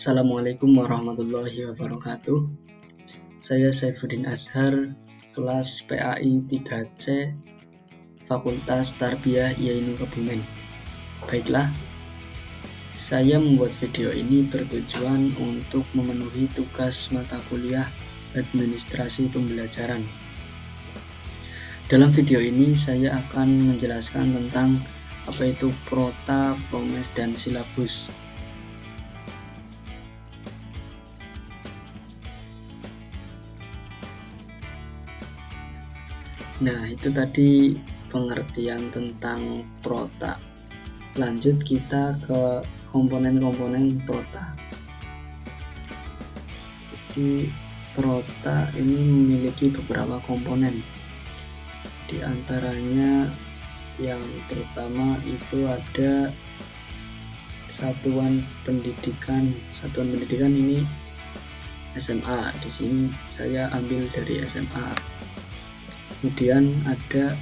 Assalamualaikum warahmatullahi wabarakatuh. Saya Saifuddin Azhar, kelas PAI 3C, Fakultas Tarbiyah IAINU Kebumen. Baiklah, saya membuat video ini bertujuan untuk memenuhi tugas mata kuliah Administrasi Pembelajaran. Dalam video ini saya akan menjelaskan tentang apa itu prota, promes, dan silabus. Nah, itu tadi pengertian tentang prota. Lanjut kita ke komponen-komponen prota. Jadi prota ini memiliki beberapa komponen. Di antaranya yang pertama itu ada satuan pendidikan. Satuan pendidikan ini SMA. Di sini saya ambil dari SMA. Kemudian ada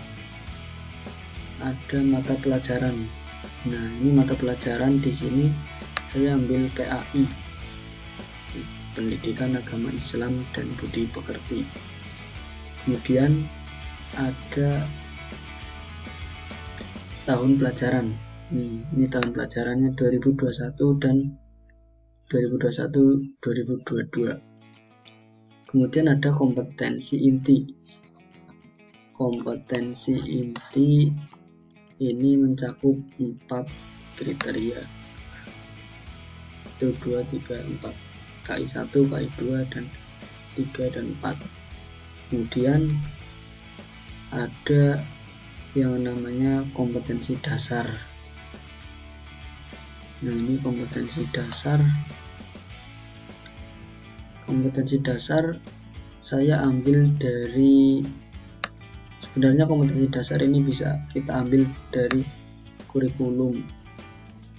mata pelajaran. Nah, ini mata pelajaran di sini saya ambil PAI, Pendidikan Agama Islam dan Budi Pekerti. Kemudian ada tahun pelajaran. Ini tahun pelajarannya 2021 dan 2021-2022. Kemudian ada kompetensi inti. Kompetensi inti ini mencakup 4 kriteria. 1, 2, 3, 4. KI1, KI2, dan 3 dan 4. Kemudian ada yang namanya kompetensi dasar. Nah, ini kompetensi dasar. Kompetensi dasar saya ambil dari, sebenarnya kompetensi dasar ini bisa kita ambil dari kurikulum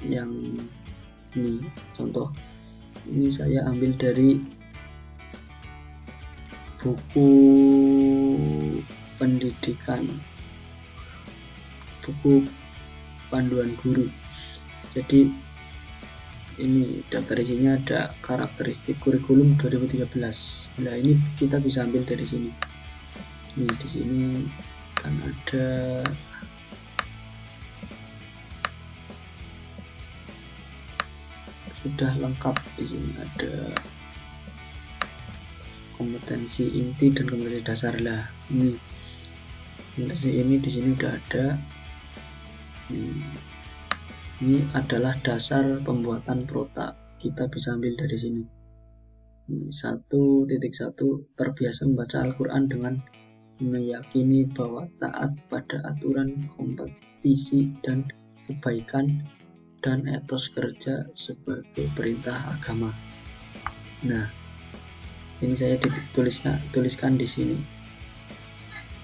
yang ini. Contoh, ini saya ambil dari buku pendidikan, buku panduan guru. Jadi ini daftar isinya ada karakteristik kurikulum 2013. Nah, ini kita bisa ambil dari sini. Nih, di sini kan ada sudah lengkap. Di sini ada kompetensi inti dan kompetensi dasar. Lah, ini kompetensi ini di sini udah ada. Ini adalah dasar pembuatan prota. Kita bisa ambil dari sini. 1.1 terbiasa membaca Al-Quran dengan meyakini bahwa taat pada aturan kompetisi dan kebaikan dan etos kerja sebagai perintah agama. Nah, sini saya tuliskan di sini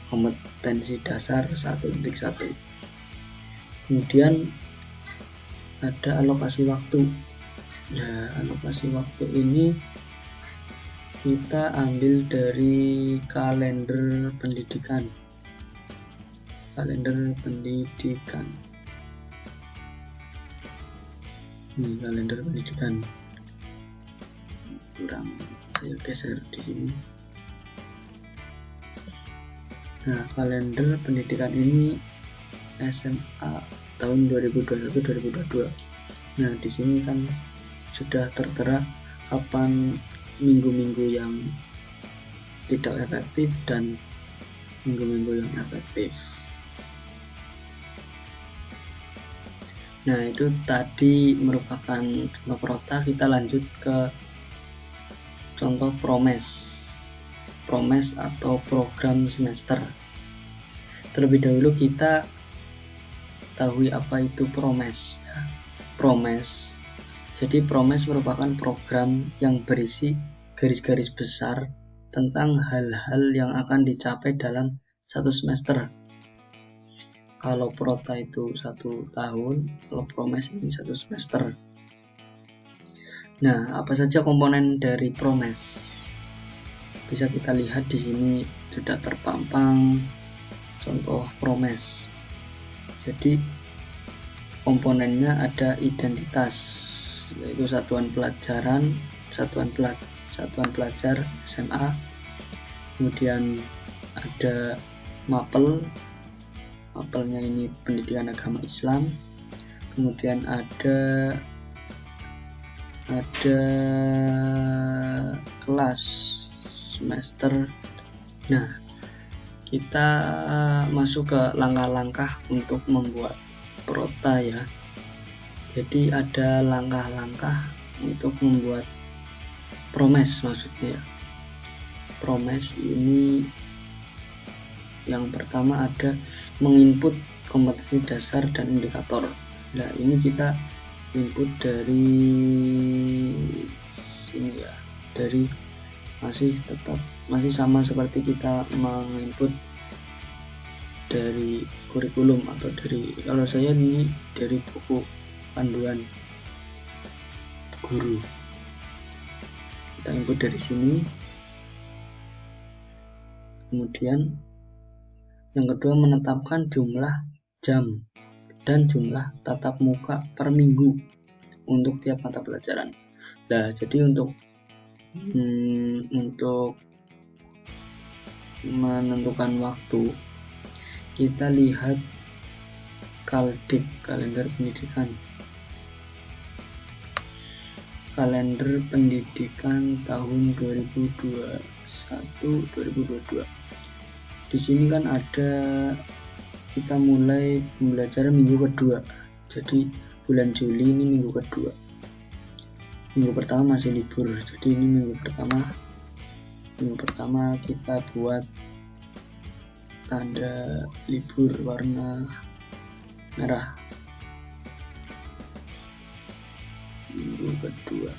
kompetensi dasar 1.1. Kemudian ada alokasi waktu. Nah, alokasi waktu ini kita ambil dari kalender pendidikan. Kalender pendidikan. Ini kalender pendidikan. Kurang saya geser di sini. Nah, kalender pendidikan ini SMA tahun 2021-2022. Nah, di sini kan sudah tertera kapan minggu-minggu yang tidak efektif dan minggu-minggu yang efektif. Nah, itu tadi merupakan contoh prota. Kita lanjut ke contoh promes. Promes atau program semester. Terlebih dahulu kita ketahui apa itu promes. Promes. Jadi promes merupakan program yang berisi garis-garis besar tentang hal-hal yang akan dicapai dalam satu semester. Kalau prota itu 1 tahun, kalau promes ini 1 semester. Nah, apa saja komponen dari promes? Bisa kita lihat di sini sudah terpampang contoh promes. Jadi komponennya ada identitas. yaitu satuan pelajar SMA. Kemudian ada mapelnya ini pendidikan agama Islam. Kemudian ada kelas semester. Nah, kita masuk ke langkah-langkah untuk membuat prota ya. Jadi ada langkah-langkah untuk membuat promes, maksudnya. Promes ini yang pertama ada menginput kompetensi dasar dan indikator. Nah, ini kita input dari sini ya, dari masih sama seperti kita menginput dari kurikulum atau kalau saya ini dari buku panduan guru. Kita input dari sini. Kemudian yang kedua menetapkan jumlah jam dan jumlah tatap muka per minggu untuk tiap mata pelajaran. Nah, jadi untuk menentukan waktu, kita lihat Kaldik, kalender pendidikan tahun 2021-2022. Di sini kan ada kita mulai pembelajaran minggu kedua. Jadi bulan Juli ini minggu kedua. Minggu pertama masih libur. Jadi ini minggu pertama kita buat tanda libur warna merah. Minggu kedua.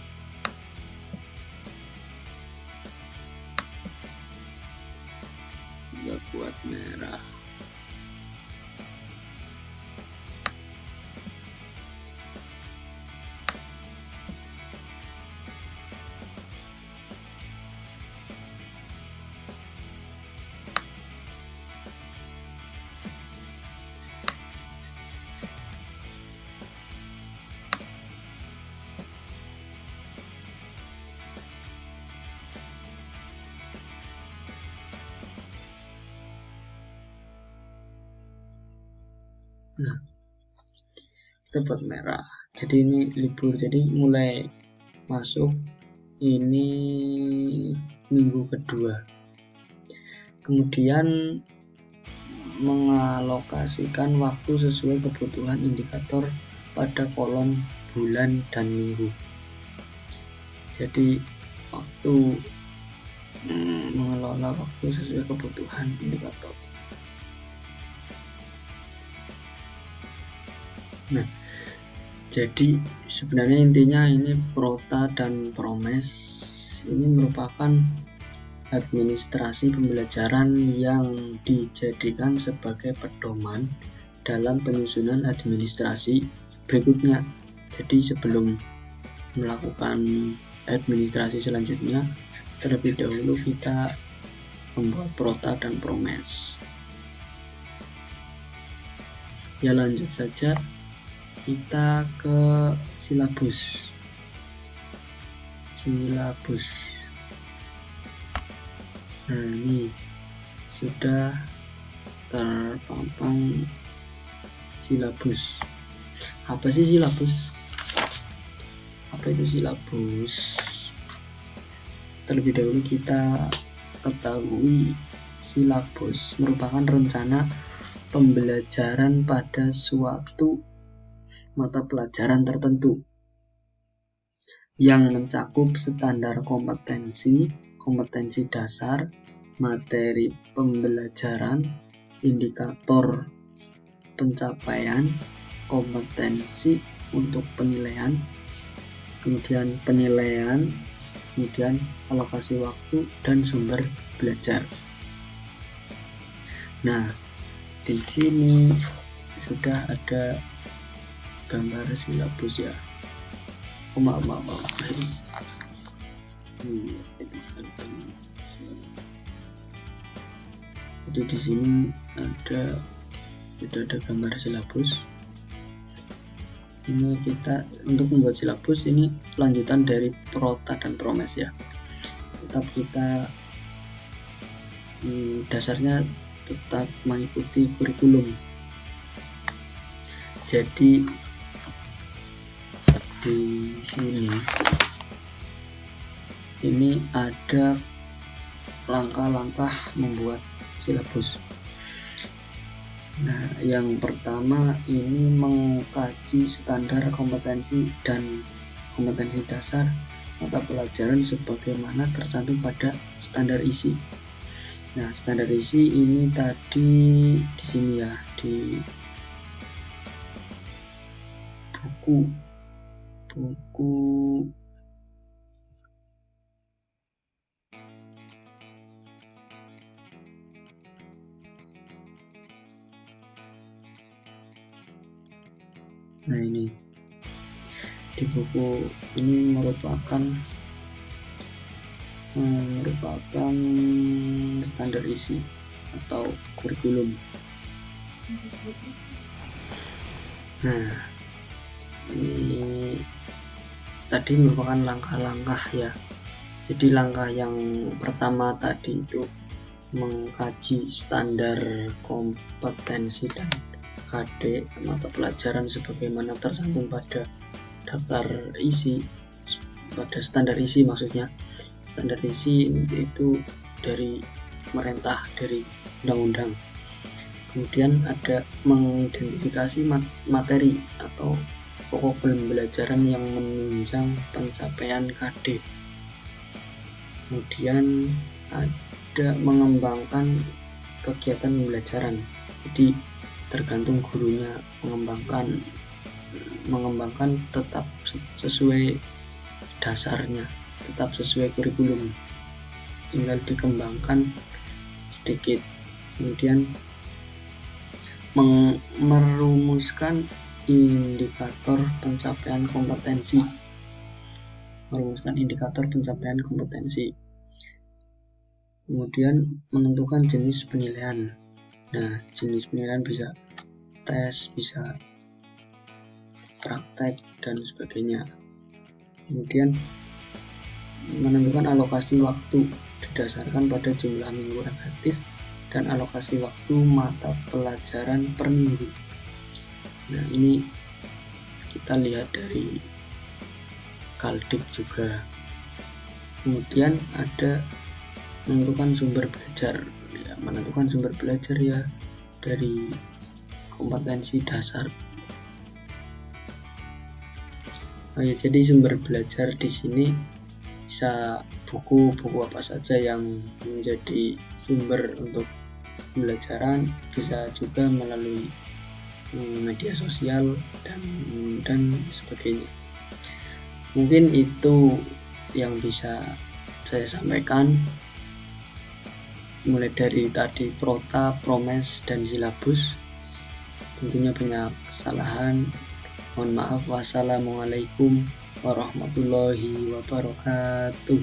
Kita buat merah. Nah, kita buat merah. Jadi ini libur. Jadi mulai masuk ini minggu kedua. Kemudian mengalokasikan waktu sesuai kebutuhan indikator pada kolom bulan dan minggu. Jadi waktu mengelola waktu sesuai kebutuhan indikator. Nah, jadi sebenarnya intinya ini prota dan promes ini merupakan administrasi pembelajaran yang dijadikan sebagai pedoman dalam penyusunan administrasi berikutnya. Jadi sebelum melakukan administrasi selanjutnya, terlebih dahulu kita membuat prota dan promes. Ya, lanjut saja. Kita ke silabus. Nah, ini sudah terpampang silabus. Apa sih silabus? Apa itu silabus? Terlebih dahulu kita ketahui silabus merupakan rencana pembelajaran pada suatu mata pelajaran tertentu yang mencakup standar kompetensi dasar, materi pembelajaran, indikator pencapaian, kompetensi untuk penilaian, kemudian penilaian, kemudian alokasi waktu dan sumber belajar. Nah, di sini sudah ada gambar silabus ya. Maaf. Jadi di sini sudah ada gambar silabus. Ini kita untuk membuat silabus ini lanjutan dari Prota dan Promes ya. Tetap kita dasarnya tetap mengikuti kurikulum. Jadi di sini ini ada langkah-langkah membuat silabus. Nah, yang pertama ini mengkaji standar kompetensi dan kompetensi dasar mata pelajaran sebagaimana tercantum pada standar isi. Nah, standar isi ini tadi di sini ya, di buku nah ini di buku ini merupakan standar isi atau kurikulum. Nah, ini tadi merupakan langkah-langkah ya. Jadi langkah yang pertama tadi itu mengkaji standar kompetensi dan KD mata pelajaran sebagaimana tercantum pada daftar isi, pada standar isi maksudnya. Standar isi itu dari pemerintah, dari undang-undang. Kemudian ada mengidentifikasi materi atau pokok pembelajaran yang menunjang pencapaian KD. Kemudian ada mengembangkan kegiatan pembelajaran. Jadi tergantung gurunya mengembangkan tetap sesuai dasarnya, tetap sesuai kurikulum, tinggal dikembangkan sedikit. Kemudian merumuskan indikator pencapaian kompetensi. Kemudian menentukan jenis penilaian. Nah, jenis penilaian bisa tes, bisa praktek, dan sebagainya. Kemudian menentukan alokasi waktu didasarkan pada jumlah minggu efektif dan alokasi waktu mata pelajaran per minggu. Nah, ini kita lihat dari Kaldik juga. Kemudian ada menentukan sumber belajar ya dari kompetensi dasar. Jadi sumber belajar di sini bisa buku apa saja yang menjadi sumber untuk pembelajaran, bisa juga melalui media sosial dan sebagainya. Mungkin itu yang bisa saya sampaikan, mulai dari tadi Prota, Promes, dan silabus. Tentunya banyak kesalahan, mohon maaf. Wassalamualaikum warahmatullahi wabarakatuh.